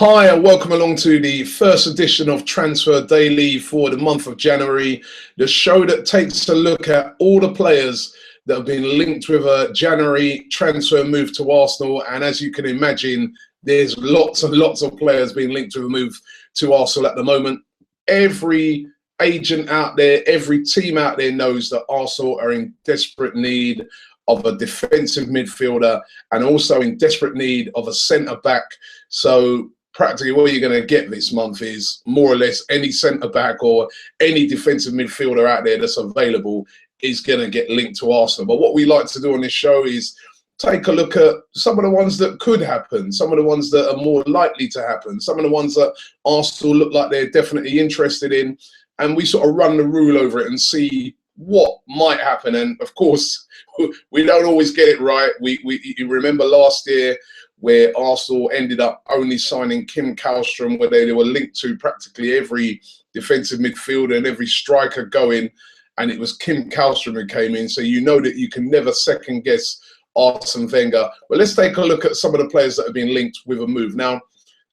Hi and welcome along to the first edition of Transfer Daily for the month of January, the show that takes a look at all the players that have been linked with a January transfer move to Arsenal. And as you can imagine, there's lots and lots of players being linked with a move to Arsenal at the moment. Every agent out there, every team out there knows that Arsenal are in desperate need of a defensive midfielder and also in desperate need of a centre-back. So practically what you're going to get this month is more or less any centre-back or any defensive midfielder out there that's available is going to get linked to Arsenal. But what we like to do on this show is take a look at some of the ones that could happen, some of the ones that are more likely to happen, some of the ones that Arsenal look like they're definitely interested in, and we sort of run the rule over it and see what might happen. And of course, we don't always get it right. You remember last year where Arsenal ended up only signing Kim Kallstrom, where they were linked to practically every defensive midfielder and every striker going, and it was Kim Kallstrom who came in. So you know that you can never second guess Arsene Wenger. But let's take a look at some of the players that have been linked with a move. Now,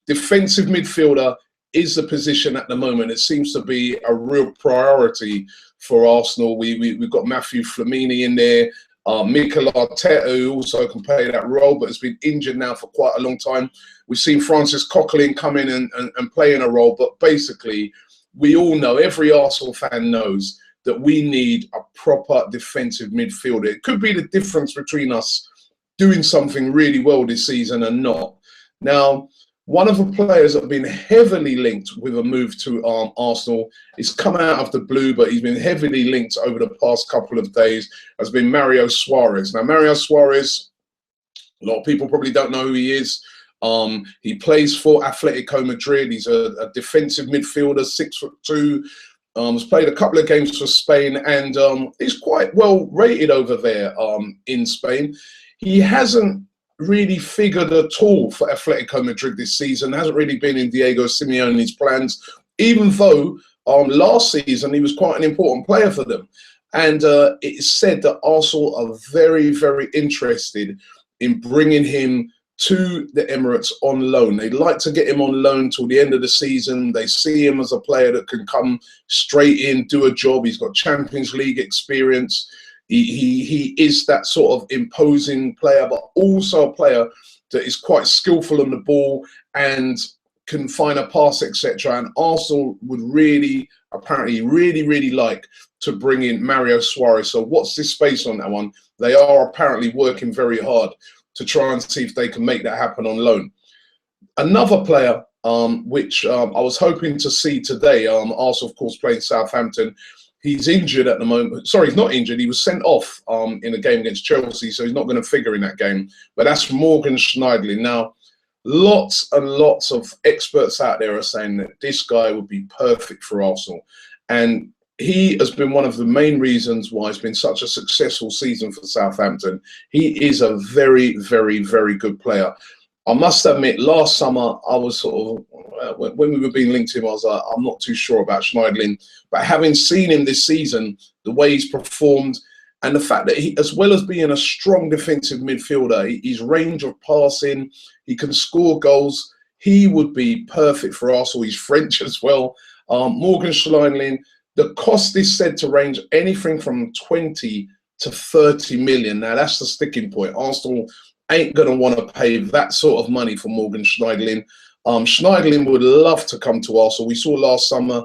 defensive midfielder is the position at the moment. It seems to be a real priority for Arsenal. We've got Matthew Flamini in there. Mikel Arteta, who also can play that role, but has been injured now for quite a long time. We've seen Francis Coquelin come in and play in a role, but basically, we all know, every Arsenal fan knows that we need a proper defensive midfielder. It could be the difference between us doing something really well this season and not. Now, one of the players that have been heavily linked with a move to Arsenal is come out of the blue, but he's been heavily linked over the past couple of days, has been Mario Suarez. Now, Mario Suarez, a lot of people probably don't know who he is. He plays for Atletico Madrid. He's a defensive midfielder, 6'2". Has played a couple of games for Spain, and he's quite well rated over there in Spain. He hasn't really figured at all for Atletico Madrid this season, hasn't really been in Diego Simeone's plans, even though last season he was quite an important player for them. And it is said that Arsenal are very, very interested in bringing him to the Emirates on loan. They'd like to get him on loan till the end of the season. They see him as a player that can come straight in, do a job. He's got Champions League experience. He is that sort of imposing player, but also a player that is quite skillful on the ball and can find a pass, etc. And Arsenal would apparently really like to bring in Mario Suarez. So watch this space on that one. They are apparently working very hard to try and see if they can make that happen on loan. Another player, which I was hoping to see today, Arsenal, of course, playing Southampton. He's injured at the moment. Sorry, he's not injured. He was sent off in a game against Chelsea, so he's not going to figure in that game. But that's Morgan Schneiderlin. Now, lots and lots of experts out there are saying that this guy would be perfect for Arsenal. And he has been one of the main reasons why it's been such a successful season for Southampton. He is a very, very, very good player. I must admit, last summer, I was sort of, when we were being linked to him, I was like, I'm not too sure about Schneiderlin. But having seen him this season, the way he's performed, and the fact that he, as well as being a strong defensive midfielder, his range of passing, he can score goals, he would be perfect for Arsenal. He's French as well. Morgan Schneiderlin, the cost is said to range anything from 20 to 30 million. Now, that's the sticking point. Arsenal ain't going to want to pay that sort of money for Morgan Schneiderlin. Schneiderlin would love to come to Arsenal. We saw last summer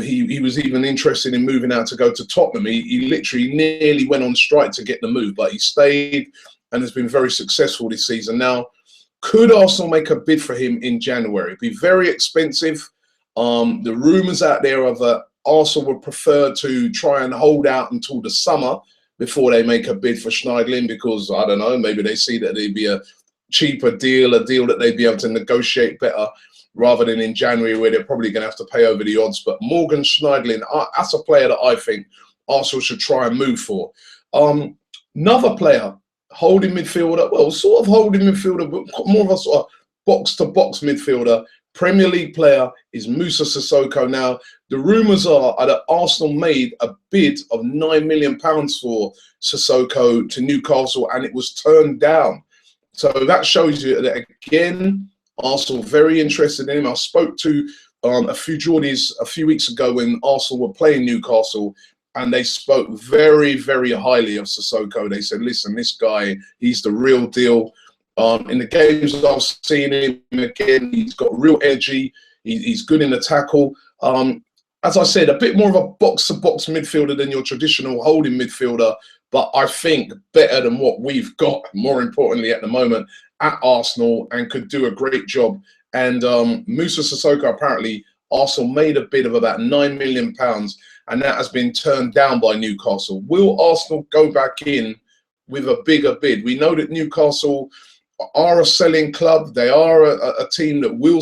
he was even interested in moving out to go to Tottenham. He literally nearly went on strike to get the move, but he stayed and has been very successful this season. Now, could Arsenal make a bid for him in January? It'd be very expensive. The rumours out there are that Arsenal would prefer to try and hold out until the summer before they make a bid for Schneiderlin, because, I don't know, maybe they see that it'd be a cheaper deal, a deal that they'd be able to negotiate better rather than in January where they're probably going to have to pay over the odds. But Morgan Schneiderlin, that's a player that I think Arsenal should try and move for. Another player, holding midfielder, well, sort of holding midfielder, but more of a sort of box-to-box midfielder, Premier League player is Moussa Sissoko. Now, the rumours are that Arsenal made a bid of £9 million for Sissoko to Newcastle, and it was turned down. So that shows you that, again, Arsenal very interested in him. I spoke to a few Geordies a few weeks ago when Arsenal were playing Newcastle, and they spoke very, very highly of Sissoko. They said, listen, this guy, he's the real deal. In the games that I've seen him, again, he's got real energy. He's good in the tackle. As I said, a bit more of a box-to-box midfielder than your traditional holding midfielder, but I think better than what we've got, more importantly at the moment, at Arsenal, and could do a great job. And Moussa Sissoko, apparently, Arsenal made a bid of about £9 million, and that has been turned down by Newcastle. Will Arsenal go back in with a bigger bid? We know that Newcastle are a selling club. They are a team that will,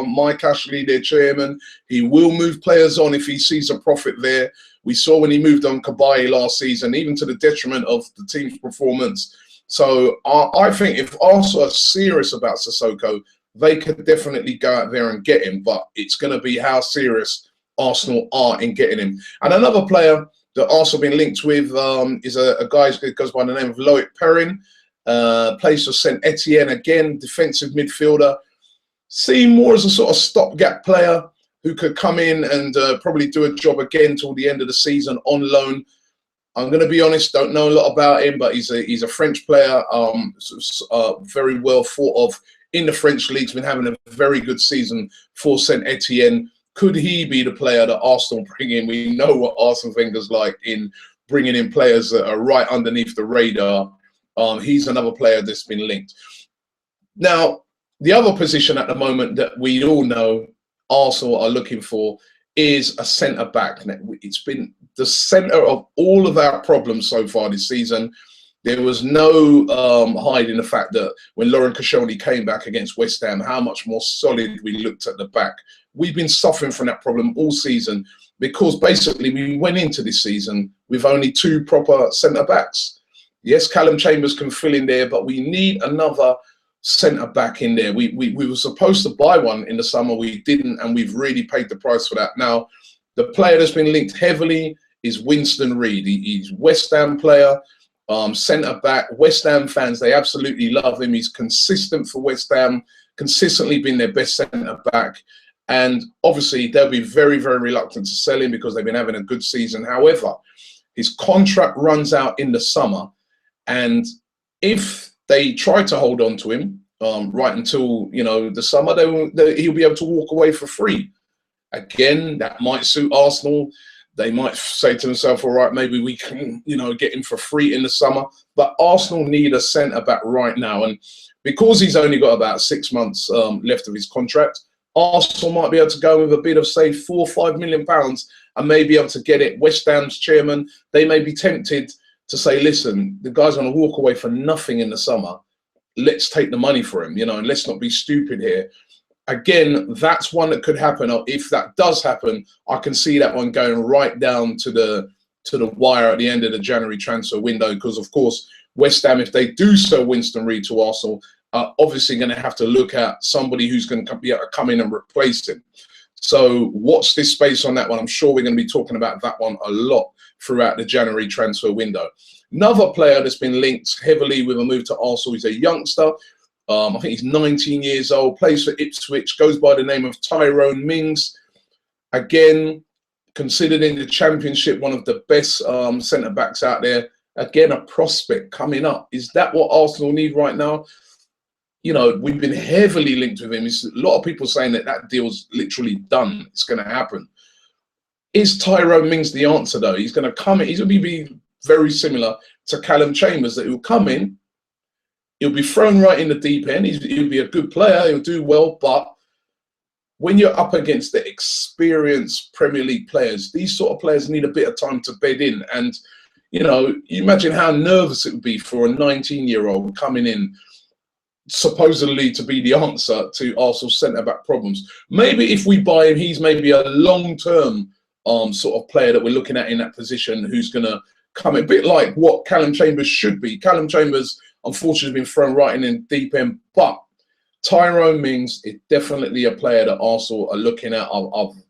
Mike Ashley, their chairman, he will move players on if he sees a profit there. We saw when he moved on Kabay last season, even to the detriment of the team's performance. So I think if Arsenal are serious about Sissoko, they could definitely go out there and get him, but it's going to be how serious Arsenal are in getting him. And another player that Arsenal been linked with is a guy who goes by the name of Loic Perrin. Plays for Saint Etienne, again, defensive midfielder. Seen more as a sort of stopgap player who could come in and probably do a job again till the end of the season on loan. I'm going to be honest, don't know a lot about him, but he's a French player, very well thought of in the French leagues, been having a very good season for Saint Etienne. Could he be the player that Arsenal bring in? We know what Arsene Wenger's like in bringing in players that are right underneath the radar. He's another player that's been linked. Now, the other position at the moment that we all know Arsenal are looking for is a centre-back. It's been the centre of all of our problems so far this season. There was no hiding the fact that when Laurent Koscielny came back against West Ham, how much more solid we looked at the back. We've been suffering from that problem all season because basically we went into this season with only 2 proper centre-backs. Yes, Callum Chambers can fill in there, but we need another centre-back in there. We were supposed to buy one in the summer. We didn't, and we've really paid the price for that. Now, the player that's been linked heavily is Winston Reid. He's a West Ham player, centre-back. West Ham fans, they absolutely love him. He's consistent for West Ham, consistently been their best centre-back. And obviously, they'll be very, very reluctant to sell him because they've been having a good season. However, his contract runs out in the summer. And if they try to hold on to him right until, you know, the summer, he'll be able to walk away for free. Again, that might suit Arsenal. They might say to themselves, all right, maybe we can, you know, get him for free in the summer. But Arsenal need a centre-back right now. And because he's only got about 6 months left of his contract, Arsenal might be able to go with a bid of, say, £4 or £5 million and may be able to get it. West Ham's chairman, they may be tempted to say, listen, the guy's going to walk away for nothing in the summer. Let's take the money for him, you know, and let's not be stupid here. Again, that's one that could happen. If that does happen, I can see that one going right down to the wire at the end of the January transfer window because, of course, West Ham, if they do sell Winston Reid to Arsenal, are obviously going to have to look at somebody who's going to be able to come in and replace him. So watch this space on that one. I'm sure we're going to be talking about that one a lot throughout the January transfer window. Another player that's been linked heavily with a move to Arsenal is a youngster. I think he's 19 years old, plays for Ipswich, goes by the name of Tyrone Mings. Again, considered in the Championship one of the best centre-backs out there. Again, a prospect coming up. Is that what Arsenal need right now? You know, we've been heavily linked with him. It's a lot of people saying that deal's literally done. It's going to happen. Is Tyrone Mings the answer, though? He's going to come in. He's going to be very similar to Callum Chambers, that he'll come in, he'll be thrown right in the deep end. He'll be a good player. He'll do well. But when you're up against the experienced Premier League players, these sort of players need a bit of time to bed in. And, you know, you imagine how nervous it would be for a 19-year-old coming in supposedly to be the answer to Arsenal's centre-back problems. Maybe if we buy him, he's maybe a long-term sort of player that we're looking at in that position who's going to come a bit like what Callum Chambers should be. Callum Chambers, unfortunately, has been thrown right in the deep end, but Tyrone Mings is definitely a player that Arsenal are looking at.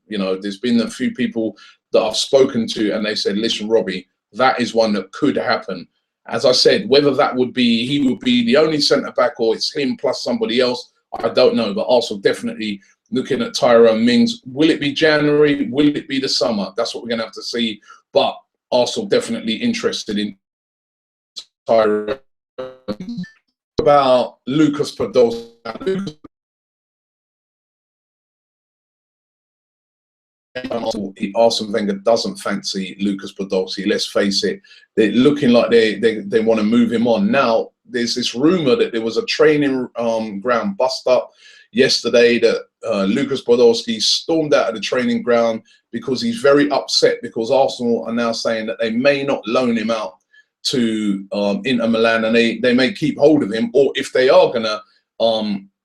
You know, there's been a few people that I've spoken to and they said, listen, Robbie, that is one that could happen. As I said, whether that would be, he would be the only centre-back or it's him plus somebody else, I don't know, but Arsenal definitely looking at Tyrone Mings. Will it be January? Will it be the summer? That's what we're going to have to see. But Arsenal definitely interested in Tyrone. About Lucas Podolski. Arsene Wenger doesn't fancy Lucas Podolski. Let's face it; they're looking like they want to move him on. Now, there's this rumor that there was a training ground bust up yesterday that Lucas Podolski stormed out of the training ground because he's very upset because Arsenal are now saying that they may not loan him out to Inter Milan, and they may keep hold of him, or if they are gonna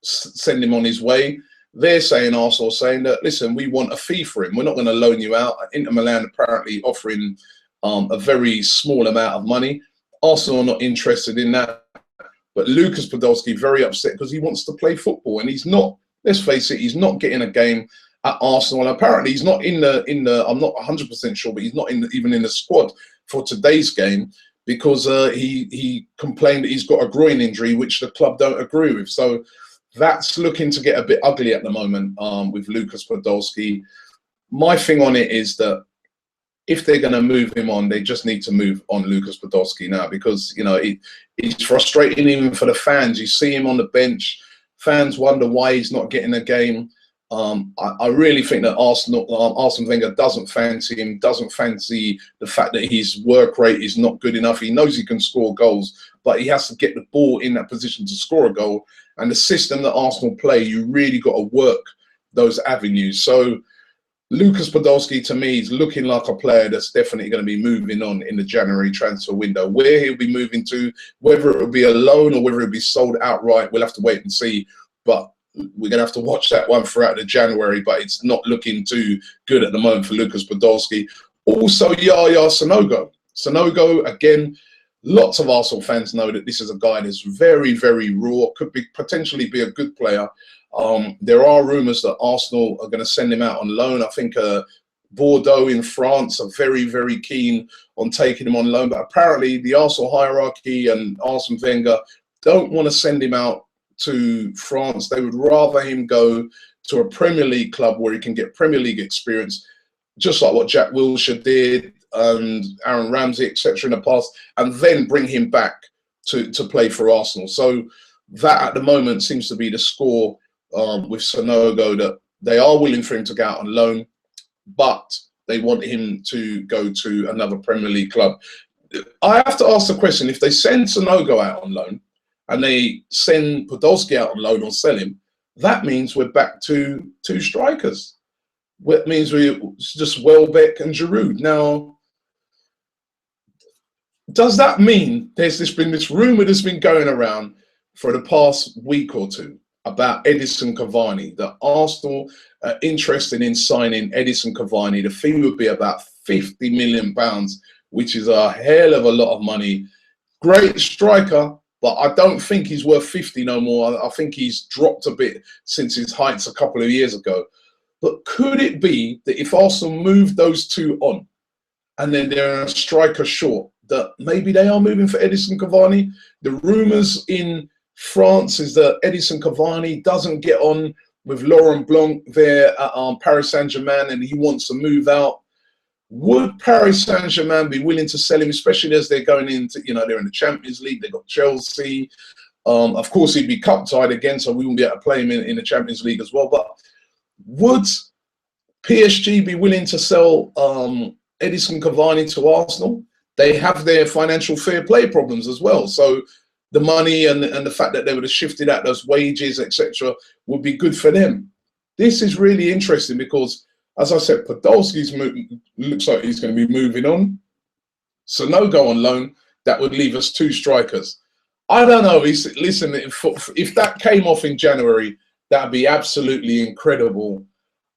send him on his way. They're saying, Arsenal saying that, listen, we want a fee for him. We're not going to loan you out. Inter Milan apparently offering a very small amount of money. Arsenal are not interested in that. But Lucas Podolski very upset because he wants to play football, and he's not. Let's face it, he's not getting a game at Arsenal. And apparently, he's not in the. I'm not 100% sure, but he's not even in the squad for today's game because he complained that he's got a groin injury, which the club don't agree with. So that's looking to get a bit ugly at the moment with Lucas Podolski. My thing on it is that if they're going to move him on, they just need to move on Lucas Podolski now because, you know, it's frustrating even for the fans. You see him on the bench. Fans wonder why he's not getting a game. I really think that Arsene Wenger doesn't fancy him, doesn't fancy the fact that his work rate is not good enough. He knows he can score goals, but he has to get the ball in that position to score a goal. And the system that Arsenal play, you really got to work those avenues. So Lucas Podolski, to me, is looking like a player that's definitely going to be moving on in the January transfer window. Where he'll be moving to, whether it will be a loan or whether it'll be sold outright, we'll have to wait and see. But we're going to have to watch that one throughout the January, but it's not looking too good at the moment for Lucas Podolski. Also, Yaya Sanogo. Sanogo, again, lots of Arsenal fans know that this is a guy that's very, very raw, could be potentially be a good player. There are rumours that Arsenal are going to send him out on loan. I think Bordeaux in France are very, very keen on taking him on loan, but apparently the Arsenal hierarchy and Arsene Wenger don't want to send him out to France. They would rather him go to a Premier League club where he can get Premier League experience, just like what Jack Wilshere did and Aaron Ramsey, etc. in the past, and then bring him back to play for Arsenal. So that at the moment seems to be the score with Sanogo, that they are willing for him to go out on loan, but they want him to go to another Premier League club. I have to ask the question, if they send Sanogo out on loan and they send Podolski out on loan or sell him, that means we're back to two strikers. That means we're just Welbeck and Giroud. Now, does that mean there's been this rumour that's been going around for the past week or two about Edison Cavani, that Arsenal are interested in signing Edison Cavani? The fee would be about £50 million, which is a hell of a lot of money. Great striker, but I don't think he's worth 50 no more. I think he's dropped a bit since his heights a couple of years ago. But could it be that if Arsenal move those two on and then they're a striker short, that maybe they are moving for Edison Cavani? The rumours in France is that Edison Cavani doesn't get on with Laurent Blanc there at Paris Saint-Germain and he wants to move out. Would Paris Saint-Germain be willing to sell him, especially as they're going into, you know, they're in the Champions League, they've got Chelsea. Of course, he'd be cup tied again, so we won't be able to play him in the Champions League as well. But would PSG be willing to sell Edison Cavani to Arsenal? They have their financial fair play problems as well. So the money and the fact that they would have shifted out those wages, etc., would be good for them. This is really interesting because, as I said, Podolski's looks like he's going to be moving on. Sanogo on loan, that would leave us two strikers. I don't know. Listen, if that came off in January, that'd be absolutely incredible.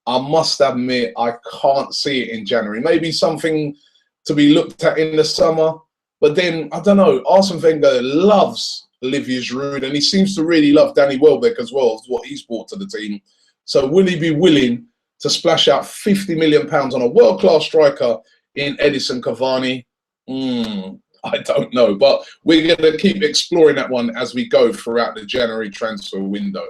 I must admit, I can't see it in January. Maybe something to be looked at in the summer. But then, I don't know, Arsene Wenger loves Olivier Giroud, and he seems to really love Danny Welbeck as well, what he's brought to the team. So will he be willing to splash out £50 million on a world-class striker in Edison Cavani? I don't know, but we're going to keep exploring that one as we go throughout the January transfer window.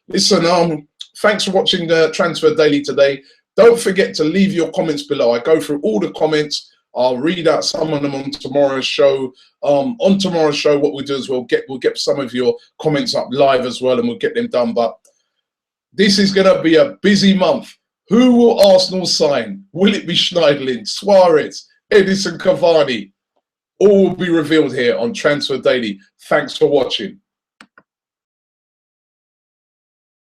Listen, thanks for watching Transfer Daily today. Don't forget to leave your comments below. I go through all the comments. I'll read out some of them on tomorrow's show. On tomorrow's show, what we'll do is we'll get some of your comments up live as well, and we'll get them done. But this is going to be a busy month. Who will Arsenal sign? Will it be Schneiderlin, Suarez, Edison Cavani? All will be revealed here on Transfer Daily. Thanks for watching.